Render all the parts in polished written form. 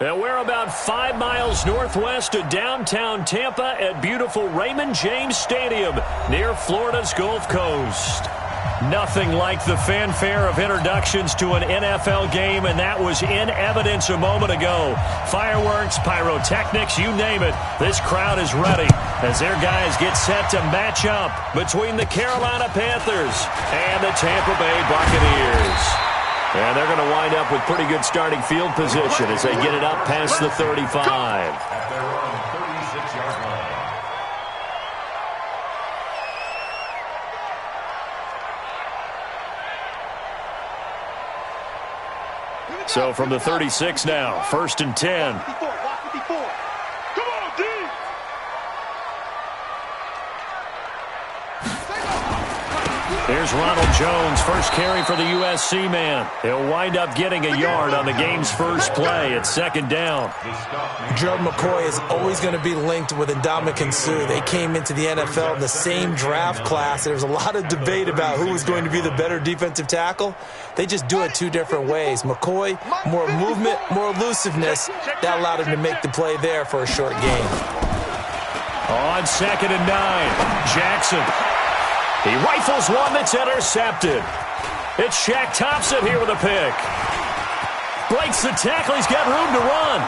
And we're about 5 miles northwest of downtown Tampa at beautiful Raymond James Stadium near Florida's Gulf Coast. Nothing like the fanfare of introductions to an NFL game, and that was in evidence a moment ago. Fireworks, pyrotechnics, you name it. This crowd is ready as their guys get set to match up between the Carolina Panthers and the Tampa Bay Buccaneers. And they're going to wind up with pretty good starting field position as they get it up past the 35. At their own 36-yard line. So from the 36 now, 1st and 10. Here's Ronald Jones, first carry for the USC man. He'll wind up getting a yard on the game's first play. It's 2nd down. Gerald McCoy is always going to be linked with Ndamukong Suh. They came into the NFL in the same draft class. There was a lot of debate about who was going to be the better defensive tackle. They just do it 2 different ways. McCoy, more movement, more elusiveness. That allowed him to make the play there for a short gain. On 2nd and 9, Jackson. He rifles one that's intercepted. It's Shaq Thompson here with a pick. Breaks the tackle. He's got room to run.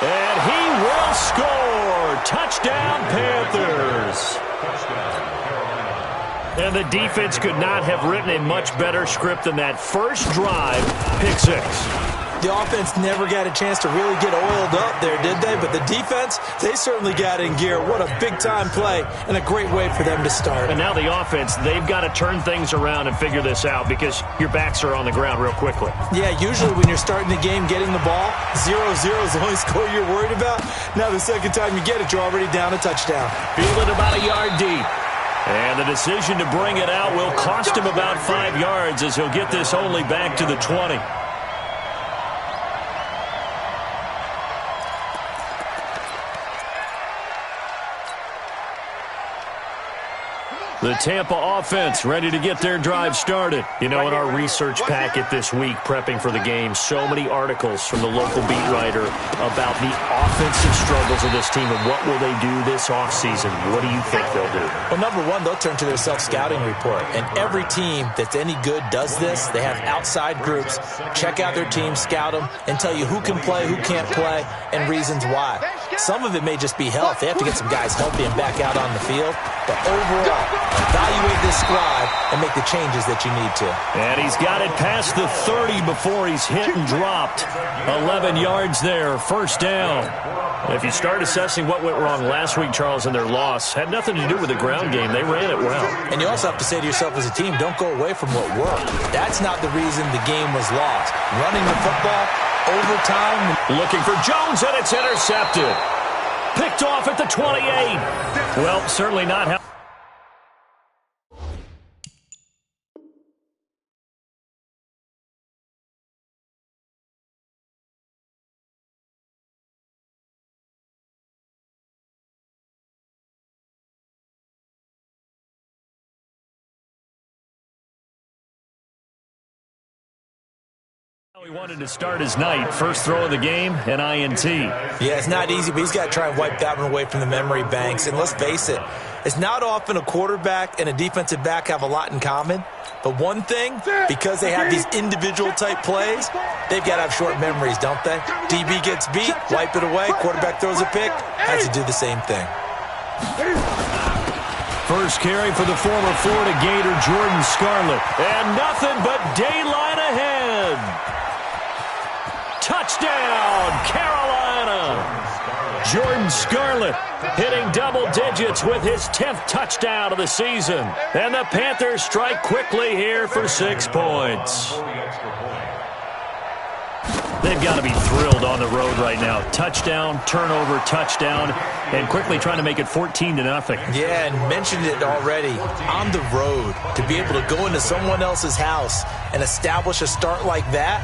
And he will score. Touchdown, Panthers. And the defense could not have written a much better script than that first drive, pick 6. The offense never got a chance to really get oiled up there, did they? But the defense, they certainly got in gear. What a big-time play and a great way for them to start. And now the offense, they've got to turn things around and figure this out because your backs are on the ground real quickly. Yeah, usually when you're starting the game, getting the ball, 0-0 is the only score you're worried about. Now the second time you get it, you're already down a touchdown. Fielded about a yard deep. And the decision to bring it out will cost him about 5 yards as he'll get this only back to the 20. The Tampa offense ready to get their drive started. You know, in our research packet this week, prepping for the game, so many articles from the local beat writer about the offensive struggles of this team and what will they do this offseason. What do you think they'll do? Well, number one, they'll turn to their self-scouting report. And every team that's any good does this. They have outside groups, check out their team, scout them, and tell you who can play, who can't play, and reasons why. Some of it may just be health. They have to get some guys healthy and back out on the field. But overall, evaluate this squad and make the changes that you need to. And he's got it past the 30 before he's hit and dropped. 11 yards there, 1st down. If you start assessing what went wrong last week, Charles, in their loss, had nothing to do with the ground game. They ran it well. And you also have to say to yourself as a team, don't go away from what worked. That's not the reason the game was lost. Running the football, overtime. Looking for Jones, and it's intercepted. Picked off at the 28. Well, certainly not how. He wanted to start his night. First throw of the game, an INT. Yeah, it's not easy, but he's got to try and wipe that one away from the memory banks. And let's face it, it's not often a quarterback and a defensive back have a lot in common. But one thing, because they have these individual type plays, they've got to have short memories, don't they? DB gets beat, wipe it away, quarterback throws a pick, has to do the same thing. First carry for the former Florida Gator, Jordan Scarlett. And nothing but daylight ahead. Touchdown, Carolina! Jordan Scarlett hitting double digits with his 10th touchdown of the season. And the Panthers strike quickly here for 6 points. They've got to be thrilled on the road right now. Touchdown, turnover, touchdown, and quickly trying to make it 14-0. Yeah, and mentioned it already. On the road, to be able to go into someone else's house and establish a start like that,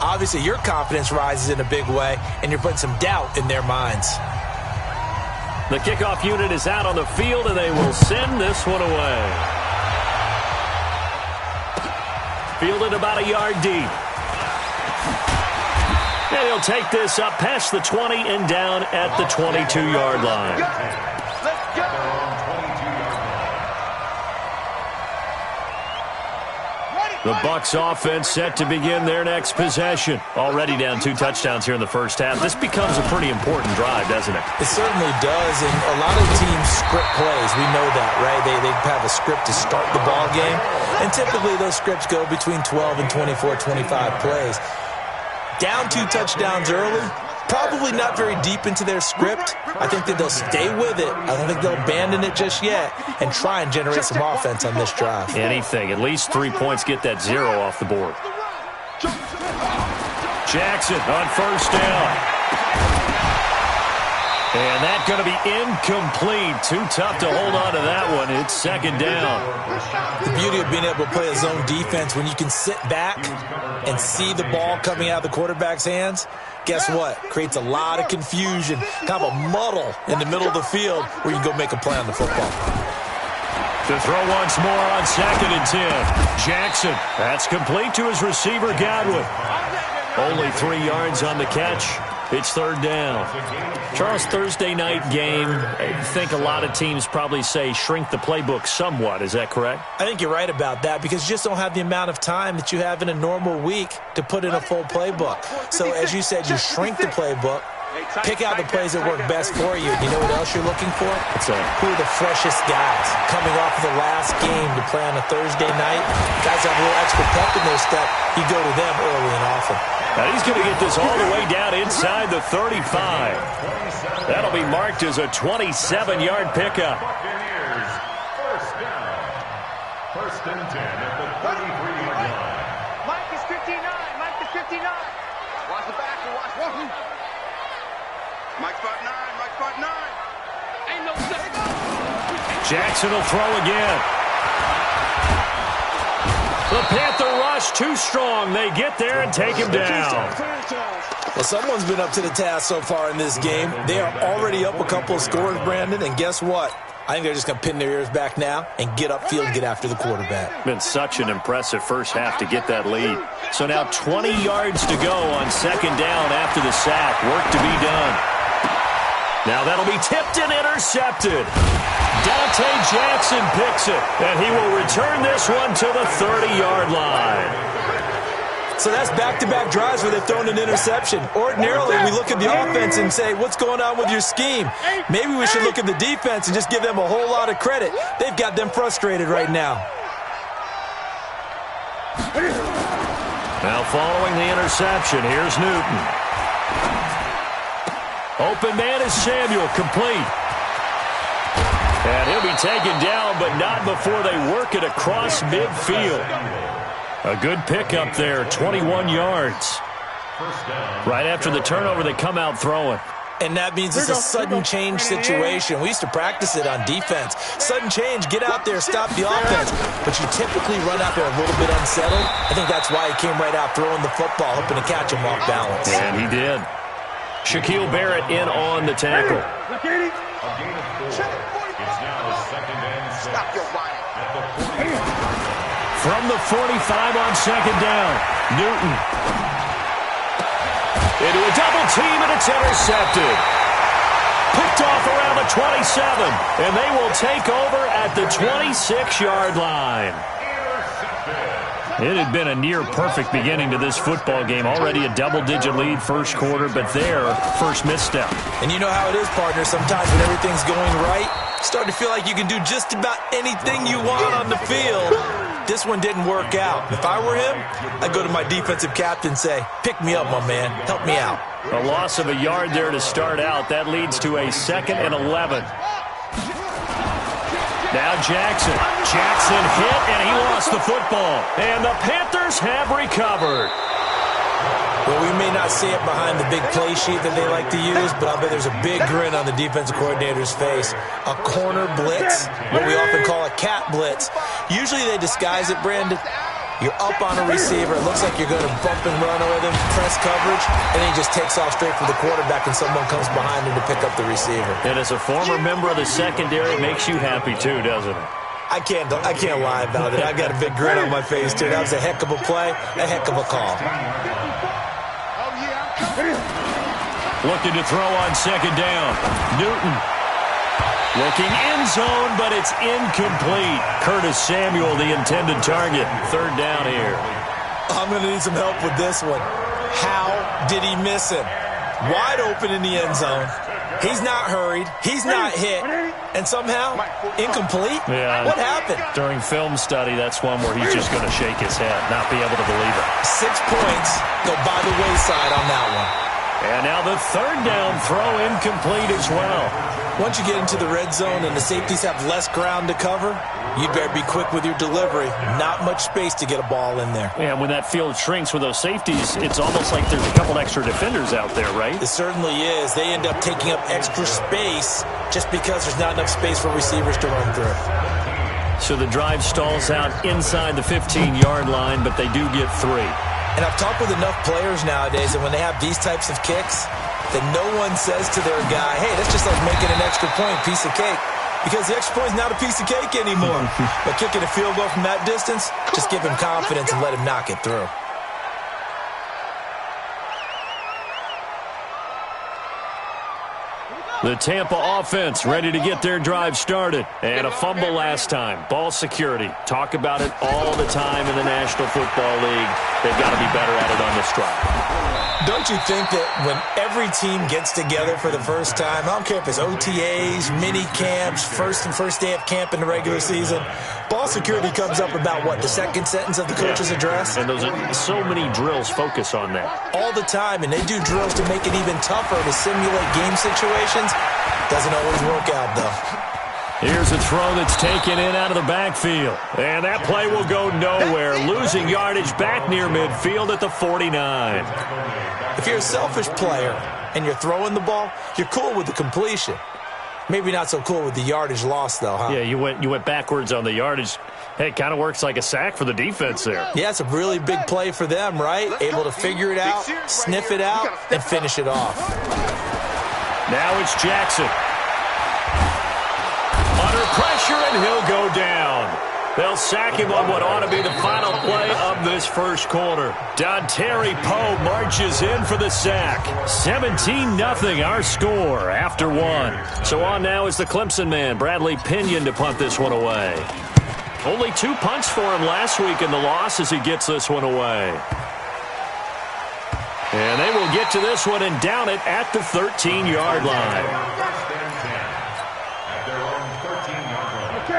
obviously your confidence rises in a big way, and you're putting some doubt in their minds. The kickoff unit is out on the field, and they will send this one away. fielded about a yard deep. And he'll take this up past the 20 and down at the 22-yard line. Let's go. The Bucs offense set to begin their next possession. Already down 2 touchdowns here in the first half. This becomes a pretty important drive, doesn't it? It certainly does, and a lot of teams script plays. We know that, right? They have a script to start the ball game, and typically those scripts go between 12 and 24, 25 plays. Down 2 touchdowns early, probably not very deep into their script. I think that they'll stay with it. I don't think they'll abandon it just yet and try and generate some offense on this drive. Anything. At least 3 points, get that 0 off the board. Jackson on first down. And that's going to be incomplete. Too tough to hold on to that one. It's second down. The beauty of being able to play a zone defense, when you can sit back and see the ball coming out of the quarterback's hands, guess what? Creates a lot of confusion, kind of a muddle in the middle of the field where you can go make a play on the football. To throw once more on 2nd and 10. Jackson, that's complete to his receiver, Godwin. Only 3 yards on the catch. It's third down. Charles, Thursday night game, I think a lot of teams probably say shrink the playbook somewhat. Is that correct? I think you're right about that because you just don't have the amount of time that you have in a normal week to put in a full playbook. So as you said, you shrink the playbook, pick out the plays that work best for you. You know what else you're looking for? Who are the freshest guys coming off of the last game to play on a Thursday night? Guys have a little extra pep in their step. You go to them early and often. Now he's going to get this all the way down inside the 35. That'll be marked as a 27-yard pickup. Buccaneers, first down. First and 10 at the 33-yard line. Mike is 59. Mike is 59. Watch the back and watch one. Mike's 5'9". Mike's 5'9". Ain't no second. Jackson will throw again. The Panther rush too strong. They get there and take him down. Well, someone's been up to the task so far in this game. They are already up a couple of scores, Brandon, and guess what? I think they're just going to pin their ears back now and get upfield and get after the quarterback. Been such an impressive first half to get that lead. So now 20 yards to go on second down after the sack. Work to be done. Now that'll be tipped and intercepted. Dante Jackson picks it, and he will return this one to the 30-yard line. So that's back-to-back drives where they've thrown an interception. Ordinarily, we look at the offense and say, what's going on with your scheme? Maybe we should look at the defense and just give them a whole lot of credit. They've got them frustrated right now. Now following the interception, here's Newton. Open man is Samuel, complete. And he'll be taken down, but not before they work it across midfield. A good pickup there, 21 yards. Right after the turnover, they come out throwing. And that means it's a sudden change situation. We used to practice it on defense. Sudden change, get out there, stop the offense. But you typically run out there a little bit unsettled. I think that's why he came right out throwing the football, hoping to catch him off balance. And he did. Shaquille Barrett in on the tackle. Stop your body. From the 45 on second down, Newton. Into a double team, and it's intercepted. Picked off around the 27, and they will take over at the 26-yard line. It had been a near-perfect beginning to this football game. Already a double-digit lead first quarter, but their first misstep. And you know how it is, partner. Sometimes when everything's going right, you start to feel like you can do just about anything you want on the field. This one didn't work out. If I were him, I'd go to my defensive captain and say, pick me up, my man. Help me out. A loss of a yard there to start out. That leads to a 2nd and 11. Now Jackson. Jackson hit, and he lost the football. And the Panthers have recovered. Well, we may not see it behind the big play sheet that they like to use, but I'll bet there's a big grin on the defensive coordinator's face. A corner blitz, what we often call a cat blitz. Usually they disguise it, Brandon. You're up on a receiver. It looks like you're going to bump and run with him, press coverage, and then he just takes off straight for the quarterback, and someone comes behind him to pick up the receiver. And as a former member of the secondary, it makes you happy too, doesn't it? I can't lie about it. I've got a big grin on my face, too. That was a heck of a play, a heck of a call. Looking to throw on second down. Newton. Looking end zone, but it's incomplete. Curtis Samuel, the intended target. Third down here. I'm going to need some help with this one. How did he miss him? Wide open in the end zone. He's not hurried. He's not hit. And somehow, incomplete? Yeah. What happened? During film study, that's one where he's just going to shake his head, not be able to believe it. 6 points go by the wayside on that one. And now the third down throw incomplete as well. Once you get into the red zone and the safeties have less ground to cover, you'd better be quick with your delivery. Not much space to get a ball in there. Yeah, when that field shrinks with those safeties, it's almost like there's a couple extra defenders out there, right? It certainly is. They end up taking up extra space just because there's not enough space for receivers to run through. So the drive stalls out inside the 15-yard line, but they do get 3. And I've talked with enough players nowadays that when they have these types of kicks, that no one says to their guy, hey, that's just like making an extra point, piece of cake. Because the extra point is not a piece of cake anymore. But kicking a field goal from that distance, just give him confidence and let him knock it through. The Tampa offense ready to get their drive started. And a fumble last time. Ball security. Talk about it all the time in the National Football League. They've got to be better at it on this drive. Don't you think that when every team gets together for the first time, I don't care if it's OTAs, mini camps, first day of camp in the regular season, ball security comes up about what, the second sentence of the coach's address? And so many drills focus on that. All the time, and they do drills to make it even tougher to simulate game situations. Doesn't always work out, though. Here's a throw that's taken in out of the backfield. And that play will go nowhere. Losing yardage back near midfield at the 49. If you're a selfish player and you're throwing the ball, you're cool with the completion. Maybe not so cool with the yardage loss, though, huh? Yeah, you went backwards on the yardage. Hey, it kind of works like a sack for the defense there. Yeah, it's a really big play for them, right? Able to figure it out, sniff it out, and finish it off. Now it's Jackson. Under pressure, and he'll go down. They'll sack him on what ought to be the final play of this first quarter. Dontari Poe marches in for the sack. 17-0 our score after 1. So on now is the Clemson man, Bradley Pinion, to punt this one away. Only 2 punts for him last week in the loss as he gets this one away. And they will get to this one and down it at the 13-yard line.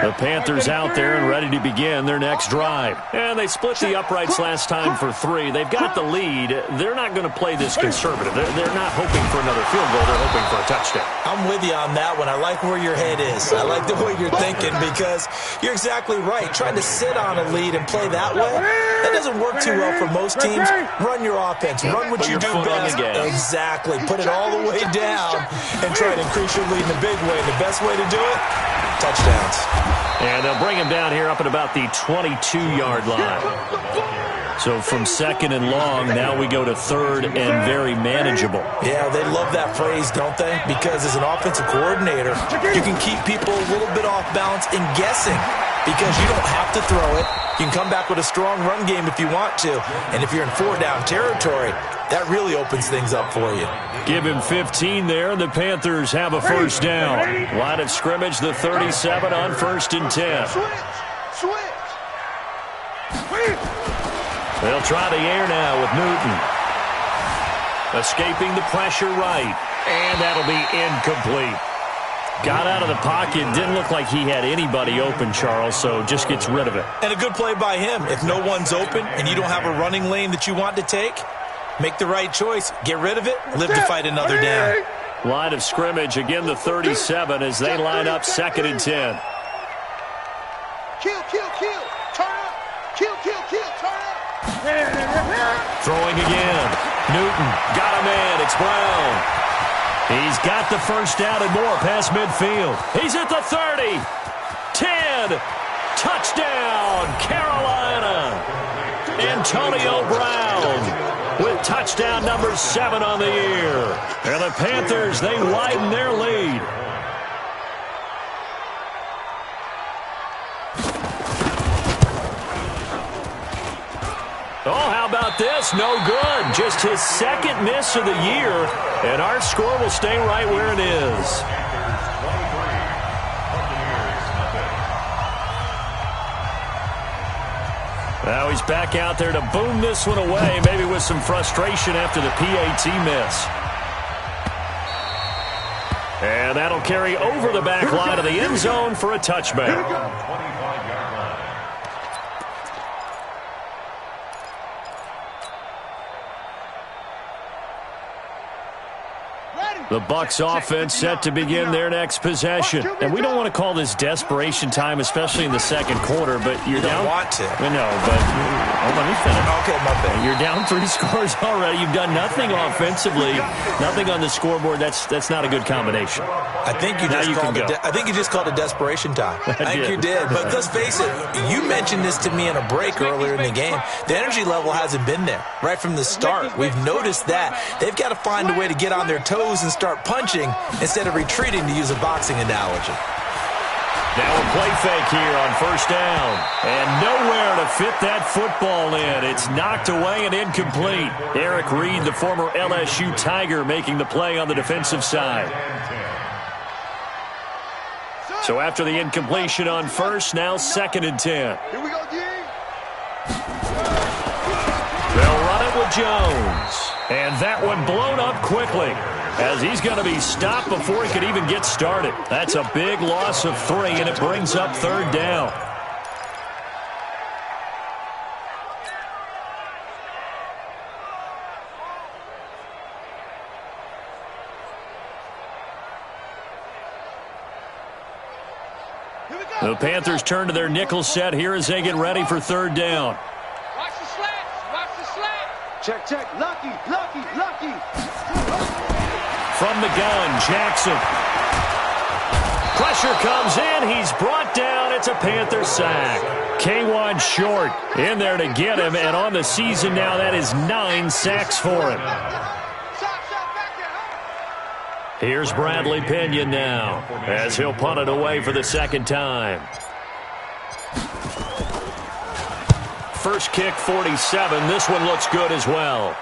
The Panthers out there and ready to begin their next drive. And they split the uprights last time for 3. They've got the lead. They're not going to play this conservative. They're not hoping for another field goal. They're hoping for a touchdown. I'm with you on that one. I like where your head is. I like the way you're thinking because you're exactly right. Trying to sit on a lead and play that way, that doesn't work too well for most teams. Run your offense. Run what you do best. Exactly. Put it all the way down and try to increase your lead in a big way. The best way to do it, touchdowns. And they'll bring him down here up at about the 22-yard line. So from second and long, now we go to third and very manageable. Yeah, they love that phrase, don't they? Because as an offensive coordinator, you can keep people a little bit off balance and guessing because you don't have to throw it. You can come back with a strong run game if you want to. And if you're in 4-down territory, that really opens things up for you. Give him 15 there, and the Panthers have a first down. Line of scrimmage, the 37 on 1st and 10. They'll try the air now with Newton. Escaping the pressure right, and that'll be incomplete. Got out of the pocket, didn't look like he had anybody open, Charles, so just gets rid of it. And a good play by him. If no one's open and you don't have a running lane that you want to take, make the right choice. Get rid of it. Live to fight another down. Line of scrimmage, again the 37 as they line up 2nd and 10. Kill, kill, kill. Turn up. Kill, kill, kill. Turn up. Throwing again. Newton got a man. It's Brown. He's got the first down and more past midfield. He's at the 30. 10. Touchdown, Carolina. Antonio Brown with touchdown number 7 on the year. And the Panthers, they widen their lead. Oh, how about this? No good. Just his second miss of the year, and our score will stay right where it is. Now he's back out there to boom this one away, maybe with some frustration after the PAT miss. And that'll carry over the back line of the end zone for a touchback. The Bucs offense set to begin their next possession. And we don't want to call this desperation time, especially in the second quarter, but you're down. You don't want to. I know, but let me finish. Okay, my bad. You're down 3 scores already. You've done nothing offensively, nothing on the scoreboard. That's not a good combination. I think you just called it desperation time. I think you did. But let's face it, you mentioned this to me in a break earlier in the game. The energy level hasn't been there right from the start. We've noticed that. They've got to find a way to get on their toes and start punching instead of retreating, to use a boxing analogy. Now a play fake here on first down. And nowhere to fit that football in. It's knocked away and incomplete. Eric Reed, the former LSU Tiger, making the play on the defensive side. So after the incompletion on first, now 2nd and 10. Here we go, D. They'll run it with Jones. And that one blown up quickly, as he's going to be stopped before he could even get started. That's a big loss of 3, and it brings up 3rd down. The Panthers turn to their nickel set here as they get ready for 3rd down. Watch the slats. Watch the slats. Check. Lucky. From the gun, Jackson. Pressure comes in. He's brought down. It's a Panther sack. K1 Short in there to get him, and on the season now, that is 9 sacks for him. Here's Bradley Pinion now, as he'll punt it away for the 2nd time. First kick, 47. This one looks good as well.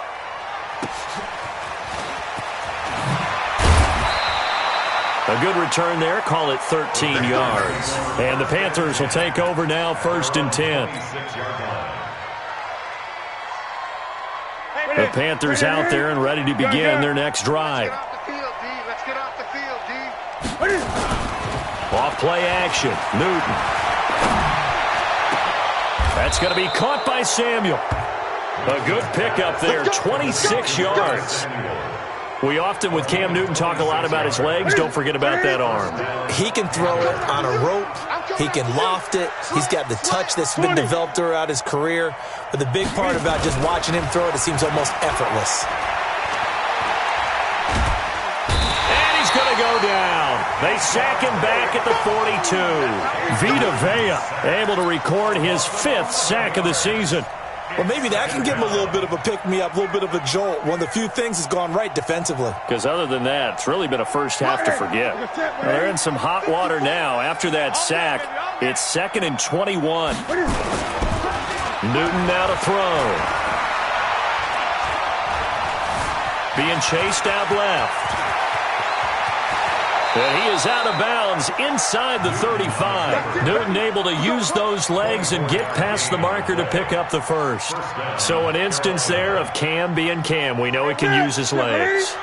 A good return there. Call it 13 yards. And the Panthers will take over now, 1st and 10. The Panthers out there and ready to begin their next drive. Let's get off the field, D. Off play action. Newton. That's going to be caught by Samuel. A good pickup there, 26 yards. We often, with Cam Newton, talk a lot about his legs. Don't forget about that arm. He can throw it on a rope. He can loft it. He's got the touch that's been developed throughout his career. But the big part about just watching him throw it seems almost effortless. And he's going to go down. They sack him back at the 42. Vita Vea able to record his 5th sack of the season. Well, maybe that can give him a little bit of a pick-me-up, a little bit of a jolt. One of the few things has gone right defensively. Because other than that, it's really been a first half to forget. Well, they're in some hot water now. After that sack, it's 2nd and 21. Newton now to throw. Being chased out left. And he is out of bounds inside the 35. Newton able to use those legs and get past the marker to pick up the 1st. So an instance there of Cam being Cam. We know he can use his legs.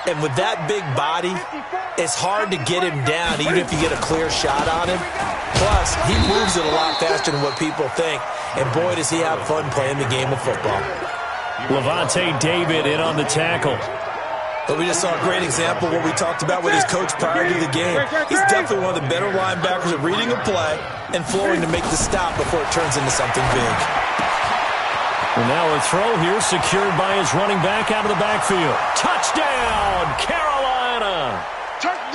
And with that big body, it's hard to get him down even if you get a clear shot on him. Plus, he moves it a lot faster than what people think. And boy, does he have fun playing the game of football. Levante David in on the tackle. But we just saw a great example of what we talked about with his coach prior to the game. He's definitely one of the better linebackers at reading a play and flowing to make the stop before it turns into something big. And now a throw here secured by his running back out of the backfield. Touchdown, Carolina!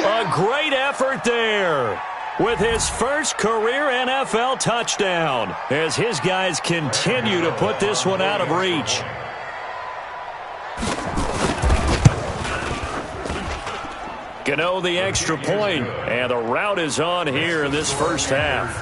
A great effort there with his first career NFL touchdown as his guys continue to put this one out of reach. Gano the extra point, and the route is on here in this first half.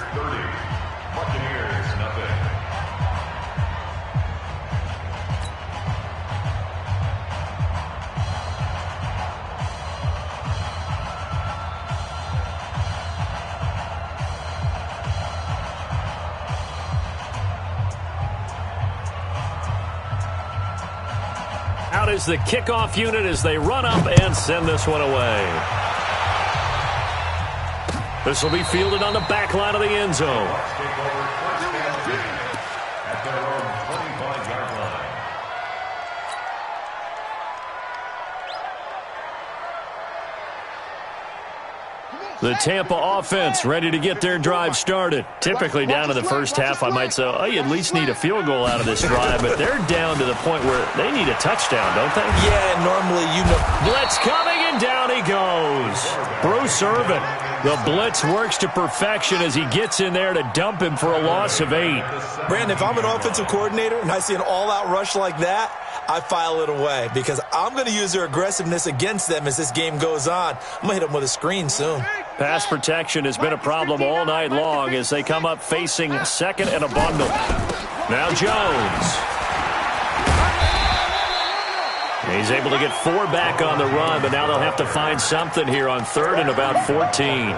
Out is the kickoff unit as they run up and send this one away. This will be fielded on the back line of the end zone. At their own 25-yard line. The Tampa offense ready to get their drive started. Typically down to the first half, I might say, oh, you at least need a field goal out of this drive, but they're down to the point where they need a touchdown, don't they? Yeah, normally you know. Blitz coming, and down he goes. Bruce Irvin. The blitz works to perfection as he gets in there to dump him for a loss of 8. Brandon, if I'm an offensive coordinator and I see an all-out rush like that, I file it away because I'm going to use their aggressiveness against them as this game goes on. I'm going to hit them with a screen soon. Pass protection has been a problem all night long as they come up facing second and a bundle. Now Jones. He's able to get 4 back on the run, but now they'll have to find something here on 3rd and about 14.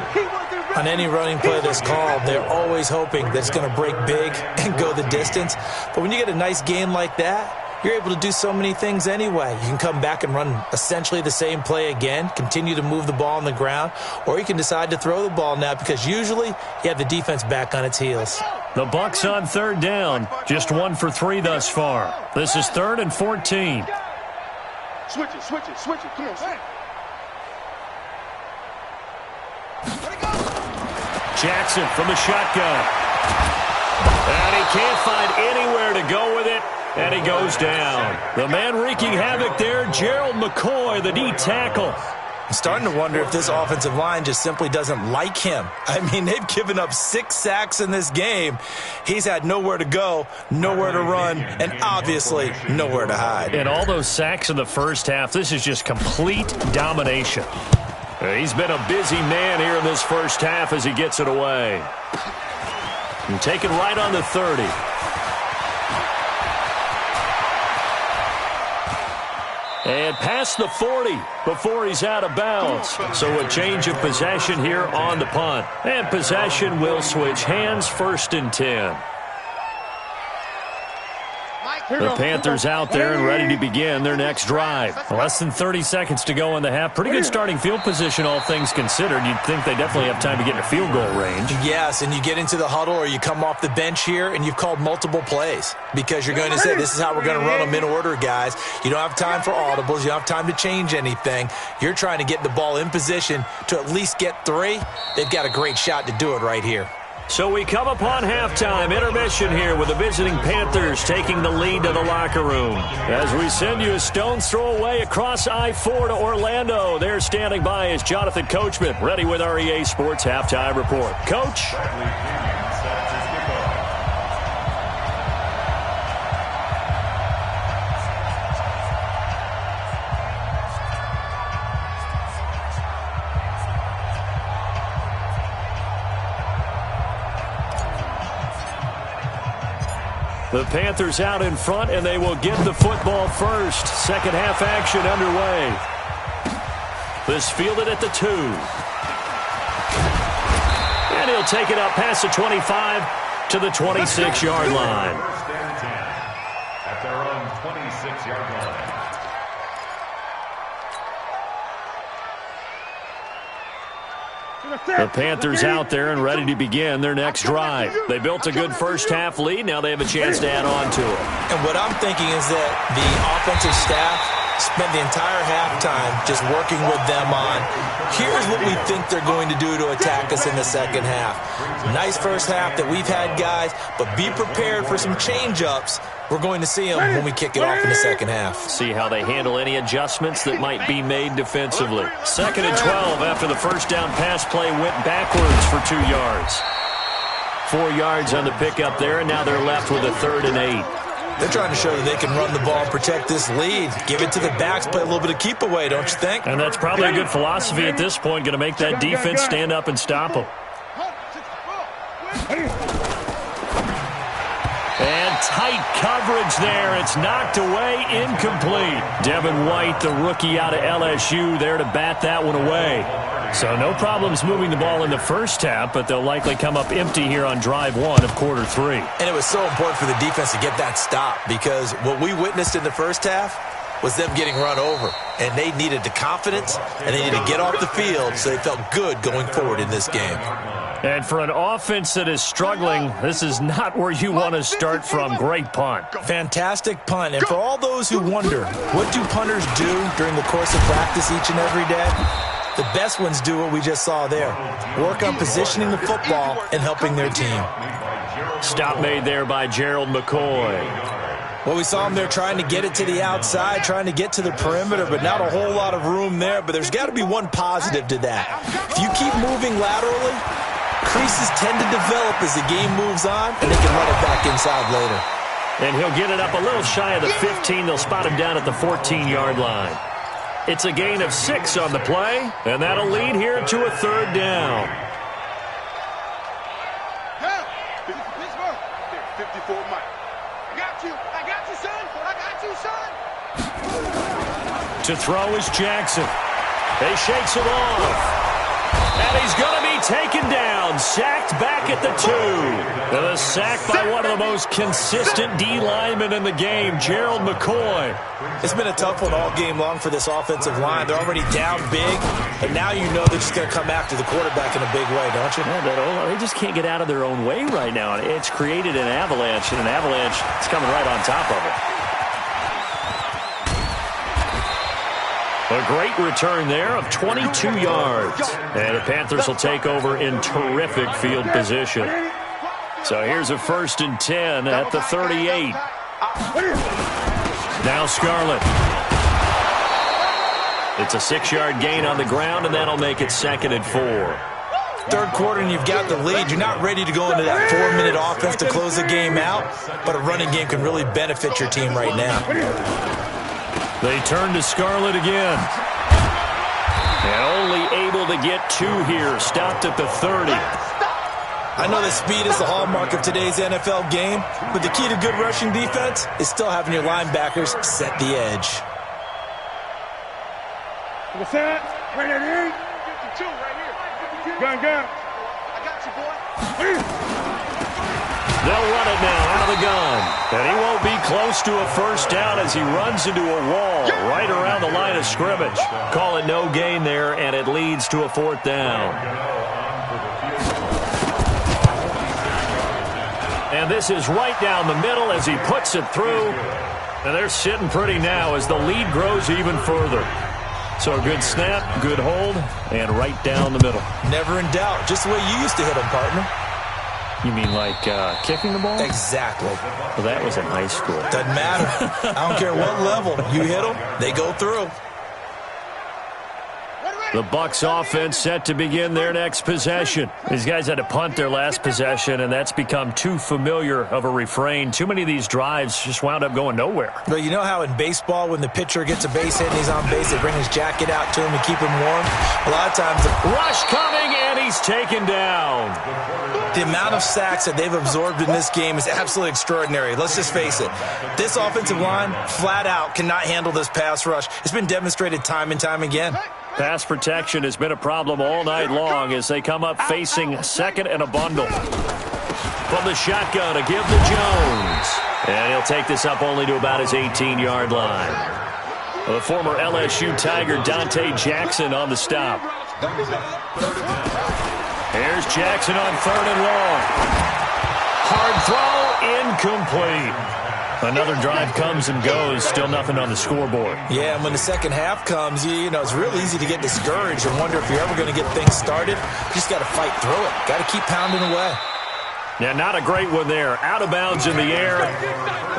On any running play that's called, they're always hoping that it's going to break big and go the distance. But when you get a nice game like that, you're able to do so many things anyway. You can come back and run essentially the same play again, continue to move the ball on the ground, or you can decide to throw the ball now because usually you have the defense back on its heels. The Bucs on 3rd down, just 1 for 3 thus far. This is 3rd and 14. Switch it. Come on, switch. Jackson from the shotgun. And he can't find anywhere to go with it, and he goes down. The man wreaking havoc there, Gerald McCoy, the D tackle. I'm starting to wonder if this offensive line just simply doesn't like him. I mean, they've given up 6 sacks in this game. He's had nowhere to go, nowhere to run, and obviously nowhere to hide. And all those sacks in the first half, this is just complete domination. He's been a busy man here in this first half as he gets it away. And taken right on the 30. And past the 40 before he's out of bounds. So a change of possession here on the punt. And possession will switch hands, 1st and 10. The Panthers out there and ready to begin their next drive. Less than 30 seconds to go in the half. Pretty good starting field position, all things considered. You'd think they definitely have time to get in a field goal range. Yes, and you get into the huddle or you come off the bench here and you've called multiple plays because you're going to say, this is how we're going to run them in order, guys. You don't have time for audibles. You don't have time to change anything. You're trying to get the ball in position to at least get 3. They've got a great shot to do it right here. So we come upon halftime intermission here with the visiting Panthers taking the lead to the locker room. As we send you a stone's throw away across I-4 to Orlando. There standing by is Jonathan Coachman, ready with our EA Sports Halftime Report. Coach? The Panthers out in front, and they will get the football first. Second half action underway. This fielded at the 2. And he'll take it up past the 25 to the 26-yard line. First and 10 at their own 26-yard line. The Panthers out there and ready to begin their next drive. They built a good first half lead. Now they have a chance to add on to it. And what I'm thinking is that the offensive staff spent the entire halftime just working with them on, here's what we think they're going to do to attack us in the second half. Nice first half that we've had, guys, but be prepared for some change-ups. We're going to see them when we kick it off in the second half. See how they handle any adjustments that might be made defensively. 2nd and 12 after the first down pass play went backwards for 2 yards. 4 yards on the pickup there, and now they're left with a 3rd and 8. They're trying to show that they can run the ball and protect this lead. Give it to the backs, play a little bit of keep away, don't you think? And that's probably a good philosophy at this point, going to make that defense stand up and stop them. And tight coverage there. It's knocked away, incomplete. Devin White, the rookie out of LSU, there to bat that one away. So no problems moving the ball in the first half, but they'll likely come up empty here on drive 1 of quarter 3. And it was so important for the defense to get that stop because what we witnessed in the first half, was them getting run over. And they needed the confidence, and they needed to get off the field so they felt good going forward in this game. And for an offense that is struggling, this is not where you want to start from. Great punt. Fantastic punt. And for all those who wonder, what do punters do during the course of practice each and every day? The best ones do what we just saw there. Work on positioning the football and helping their team. Stop made there by Gerald McCoy. Well, we saw him there trying to get it to the outside, trying to get to the perimeter, but not a whole lot of room there. But there's got to be one positive to that. If you keep moving laterally, creases tend to develop as the game moves on, and they can run it back inside later. And he'll get it up a little shy of the 15. They'll spot him down at the 14-yard line. It's a gain of 6 on the play, and that'll lead here to a 3rd down. 54 Mike. I got you, son. To throw is Jackson. He shakes it off. And he's going to be taken down, sacked back at the 2. And a sack by one of the most consistent D linemen in the game, Gerald McCoy. It's been a tough one all game long for this offensive line. They're already down big, but now you know they're just going to come after the quarterback in a big way, don't you? Yeah, they just can't get out of their own way right now. It's created an avalanche, and an avalanche is coming right on top of it. A great return there of 22 yards. And the Panthers will take over in terrific field position. So here's a 1st and 10 at the 38. Now Scarlett. It's a 6-yard gain on the ground, and that'll make it 2nd and 4. 3rd quarter, and you've got the lead. You're not ready to go into that 4-minute offense to close the game out, but a running game can really benefit your team right now. They turn to Scarlett again. And only able to get 2 here. Stopped at the 30. I know that speed is the hallmark of today's NFL game, but the key to good rushing defense is still having your linebackers set the edge. What's that? Right here. 52 right here. Gun. I got you, boy. They'll run it now out of the gun. And he won't be close to a 1st down as he runs into a wall right around the line of scrimmage. Call it no gain there, and it leads to a 4th down. And this is right down the middle as he puts it through. And they're sitting pretty now as the lead grows even further. So a good snap, good hold, and right down the middle. Never in doubt. Just the way you used to hit them, partner. You mean like kicking the ball? Exactly. Well, that was in high school. Doesn't matter. I don't care what level. You hit them, they go through. The Bucs offense set to begin their next possession. These guys had to punt their last possession, and that's become too familiar of a refrain. Too many of these drives just wound up going nowhere. Well, you know how in baseball, when the pitcher gets a base hit and he's on base, they bring his jacket out to him to keep him warm? A lot of times... Rush coming, and he's taken down. The amount of sacks that they've absorbed in this game is absolutely extraordinary. Let's just face it. This offensive line, flat out, cannot handle this pass rush. It's been demonstrated time and time again. Pass protection has been a problem all night long as they come up facing 2nd and a bundle. From the shotgun to give to Jones. And he'll take this up only to about his 18-yard line. The former LSU Tiger Dante Jackson on the stop. Here's Jackson on 3rd and long. Hard throw, incomplete. Another drive comes and goes, still nothing on the scoreboard. Yeah, and when the second half comes, you know, it's real easy to get discouraged and wonder if you're ever going to get things started. You just got to fight through it. Got to keep pounding away. Yeah, not a great one there. Out of bounds in the air.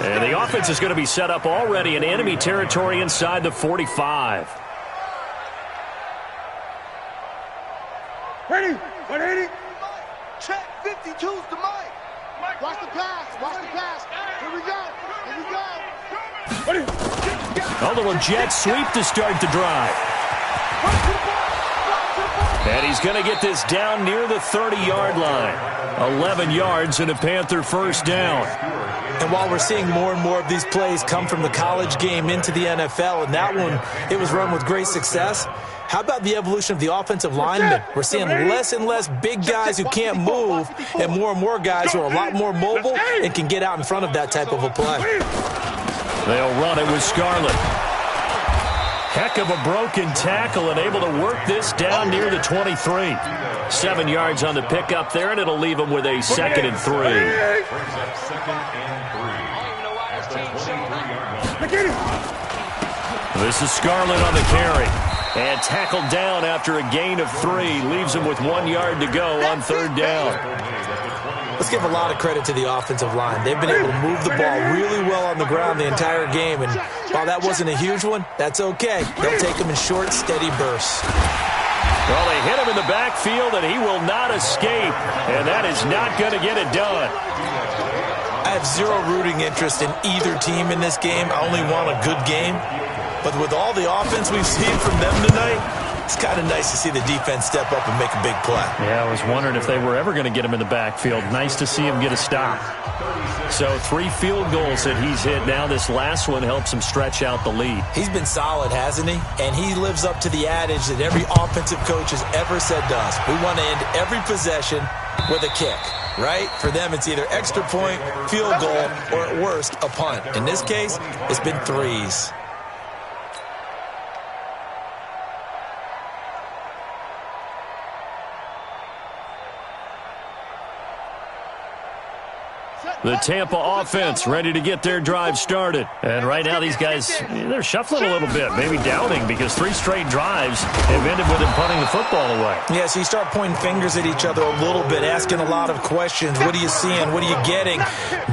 And the offense is going to be set up already in enemy territory inside the 45. Ready? 180. Check 52's to Mike. Watch the pass. Here we go. A little jet sweep to start the drive. And he's going to get this down near the 30-yard line. 11 yards and a Panther 1st down. And while we're seeing more and more of these plays come from the college game into the NFL, and that one, it was run with great success, how about the evolution of the offensive linemen? We're seeing less and less big guys who can't move and more guys who are a lot more mobile and can get out in front of that type of a play. They'll run it with Scarlett. Heck of a broken tackle and able to work this down near the 23. 7 yards on the pickup there, and it'll leave him with a 2nd and 3. Brings up 2nd and 3. At the 23-yard line. This is Scarlett on the carry. And tackled down after a gain of 3. Leaves him with 1 yard to go on 3rd down. Let's give a lot of credit to the offensive line. They've been able to move the ball really well on the ground the entire game. And while that wasn't a huge one, that's okay. They'll take them in short, steady bursts. Well, they hit him in the backfield, and he will not escape. And that is not going to get it done. I have zero rooting interest in either team in this game. I only want a good game. But with all the offense we've seen from them tonight, it's kind of nice to see the defense step up and make a big play. Yeah, I was wondering if they were ever going to get him in the backfield. Nice to see him get a stop. So 3 field goals that he's hit now. This last one helps him stretch out the lead. He's been solid, hasn't he? And he lives up to the adage that every offensive coach has ever said to us. We want to end every possession with a kick, right? For them, it's either extra point, field goal, or at worst, a punt. In this case, it's been 3s. The Tampa offense ready to get their drive started. And right now these guys, they're shuffling a little bit, maybe doubting, because 3 straight drives have ended with them punting the football away. Yeah, so you start pointing fingers at each other a little bit, asking a lot of questions. What are you seeing? What are you getting?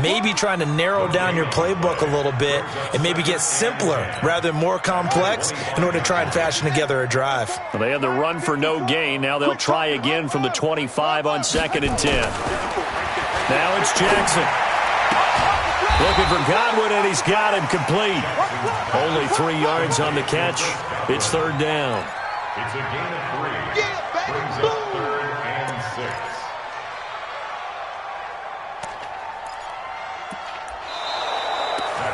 Maybe trying to narrow down your playbook a little bit and maybe get simpler rather than more complex in order to try and fashion together a drive. Well, they had the run for no gain. Now they'll try again from the 25 on 2nd and 10. Now it's Jackson. Looking for Godwin, and he's got him complete. Only 3 yards on the catch. It's 3rd down. It's a gain of 3. Brings up 3rd and 6.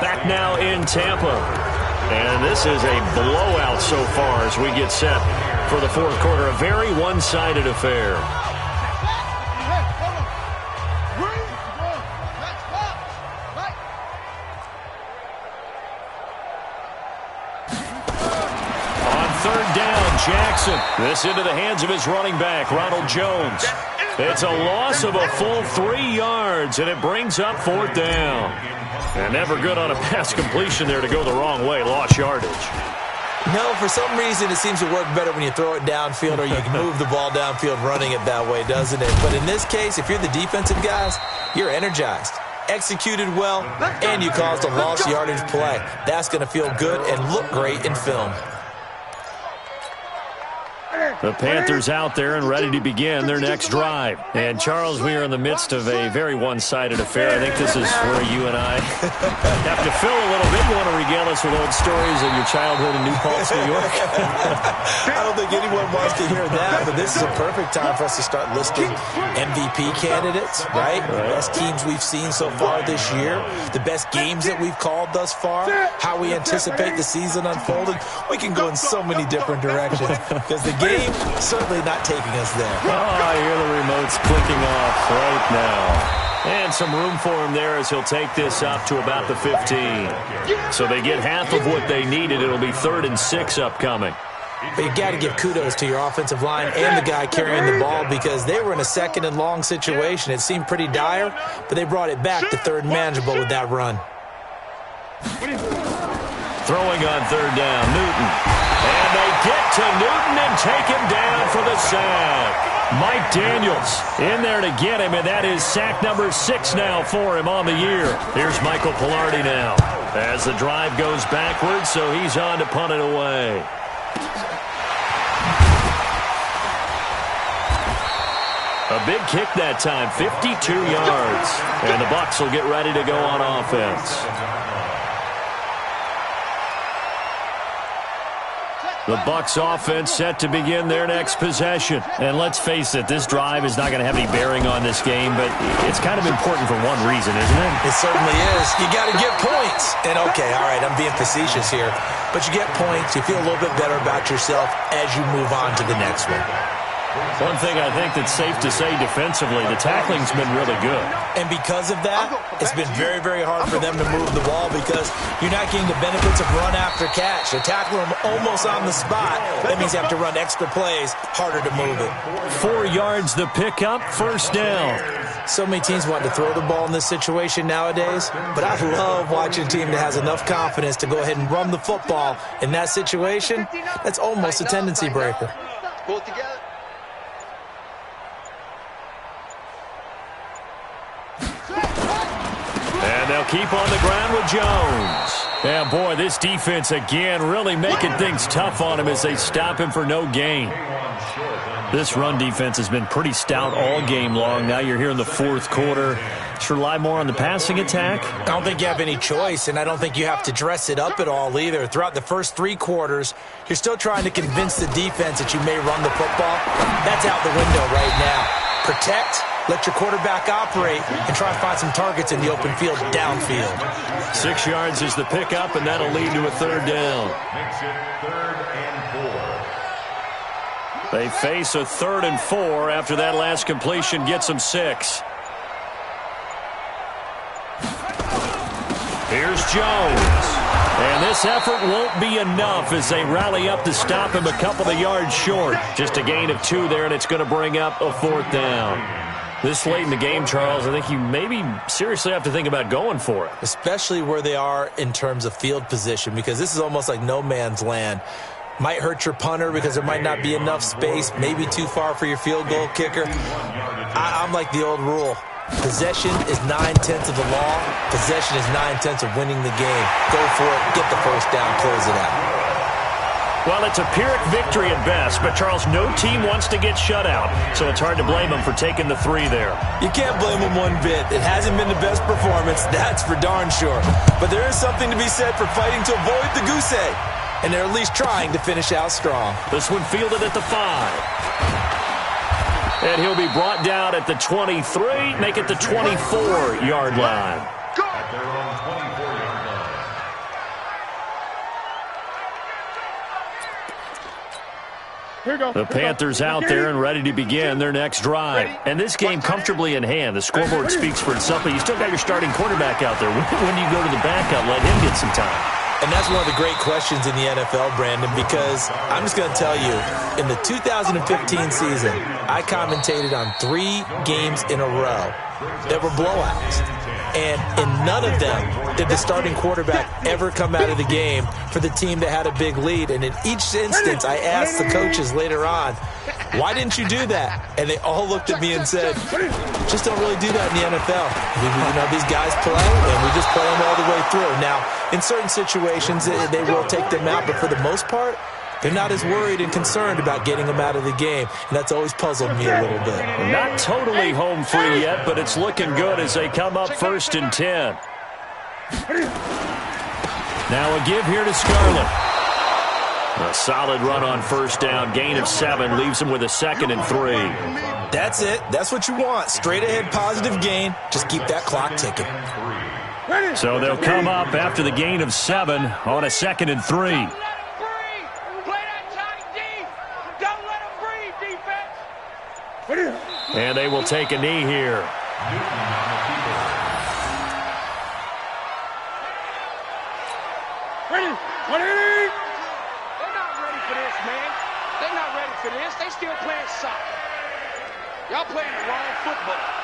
Back now in Tampa. And this is a blowout so far as we get set for the 4th quarter. A very one-sided affair. Jackson. This into the hands of his running back, Ronald Jones. It's a loss of a full 3 yards, and it brings up 4th down. And never good on a pass completion there to go the wrong way. Lost yardage. No, for some reason it seems to work better when you throw it downfield or you can move the ball downfield running it that way, doesn't it? But in this case, if you're the defensive guys, you're energized. Executed well, and you caused a lost yardage play. That's going to feel good and look great in film. The Panthers out there and ready to begin their next drive. And, Charles, we are in the midst of a very one-sided affair. I think this is where you and I have to fill a little bit. You want to regale us with old stories of your childhood in New Paltz, New York? I don't think anyone wants to hear that, but this is a perfect time for us to start listing MVP candidates, right? The best teams we've seen so far this year, the best games that we've called thus far, how we anticipate the season unfolding. We can go in so many different directions because the game certainly not taking us there. Oh, I hear the remotes clicking off right now. And some room for him there as he'll take this up to about the 15. So they get half of what they needed. It'll be 3rd and 6 upcoming. But you got to give kudos to your offensive line and the guy carrying the ball because they were in a 2nd and long situation. It seemed pretty dire, but they brought it back to 3rd manageable with that run. Throwing on 3rd down, Newton. And they get to Newton and take him down for the sack. Mike Daniels in there to get him, and that is sack number 6 now for him on the year. Here's Michael Pilardi now as the drive goes backwards, so he's on to punt it away. A big kick that time, 52 yards. And the Bucs will get ready to go on offense. The Bucs offense set to begin their next possession. And let's face it, this drive is not going to have any bearing on this game, but it's kind of important for one reason, isn't it? It certainly is. You got to get points. And okay, all right, I'm being facetious here, but you get points, you feel a little bit better about yourself as you move on to the next one. One thing I think that's safe to say defensively, the tackling's been really good. And because of that, it's been very, very hard for them to move the ball because you're not getting the benefits of run after catch. They're tackling them almost on the spot. That means you have to run extra plays, harder to move it. 4 yards the pickup, first down. So many teams want to throw the ball in this situation nowadays, but I love watching a team that has enough confidence to go ahead and run the football. In that situation, that's almost a tendency breaker. Pull it together. And they'll keep on the ground with Jones. Yeah, boy, this defense again really making things tough on him as they stop him for no gain. This run defense has been pretty stout all game long. Now you're here in the fourth quarter. Should rely more on the passing attack? I don't think you have any choice, and I don't think you have to dress it up at all either. Throughout the first 3 quarters, you're still trying to convince the defense that you may run the football. That's out the window right now. Protect, let your quarterback operate, and try to find some targets in the open field downfield. 6 yards is the pickup, and that'll lead to a third down. Makes it 3rd and 4. They face a 3rd and 4 after that last completion gets them 6. Here's Jones. And this effort won't be enough as they rally up to stop him a couple of yards short. Just a gain of 2 there, and it's going to bring up a 4th down. This late in the game, Charles, I think you maybe seriously have to think about going for it. Especially where they are in terms of field position, because this is almost like no man's land. Might hurt your punter because there might not be enough space, maybe too far for your field goal kicker. I'm like the old rule. Possession is 9/10 of the law. Possession is 9/10 of winning the game. Go for it, get the first down, close it out. Well, it's a Pyrrhic victory at best, but Charles, no team wants to get shut out, so it's hard to blame them for taking the 3 there. You can't blame them one bit. It hasn't been the best performance, that's for darn sure. But there is something to be said for fighting to avoid the goose egg. And they're at least trying to finish out strong. This one fielded at the 5. And he'll be brought down at the 23, make it the 24-yard line. At their own 24-yard line. The Panthers out there and ready to begin their next drive. And this game comfortably in hand. The scoreboard speaks for itself, but you still got your starting quarterback out there. When do you go to the backup, let him get some time? And that's one of the great questions in the NFL, Brandon, because I'm just going to tell you, in the 2015 season, I commentated on 3 games in a row that were blowouts. And in none of them did the starting quarterback ever come out of the game for the team that had a big lead. And in each instance, I asked the coaches later on, why didn't you do that? And they all looked at me and said, just don't really do that in the NFL. These guys play, and we just play them all the way through. Now, in certain situations, they will take them out, but for the most part, they're not as worried and concerned about getting them out of the game, and that's always puzzled me a little bit. Not totally home free yet, but it's looking good as they come up 1st and 10. Now a give here to Scarlett. A solid run on first down, gain of 7, leaves him with a 2nd and 3. That's it. That's what you want. Straight ahead positive gain. Just keep that clock ticking. So they'll come up after the gain of 7 on a 2nd and 3. And they will take a knee here. They're not ready for this, man. They're not ready for this. They still playing soccer. Y'all playing the wrong football.